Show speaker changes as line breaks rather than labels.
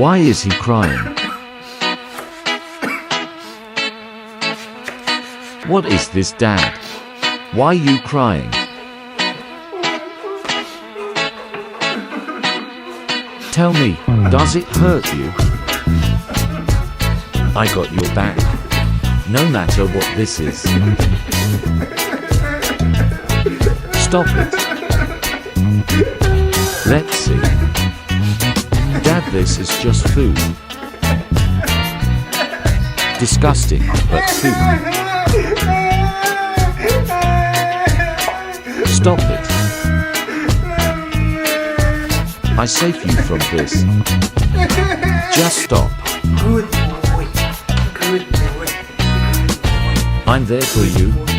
Why is he crying? What is this, Dad? Why you crying? Tell me, does it hurt you? I got your back, no matter what this is. Stop it. Let's see. Dad, this is just food. Disgusting, but food. Stop it. I save you from this. Just stop.
Good boy. Good boy.
I'm there for you.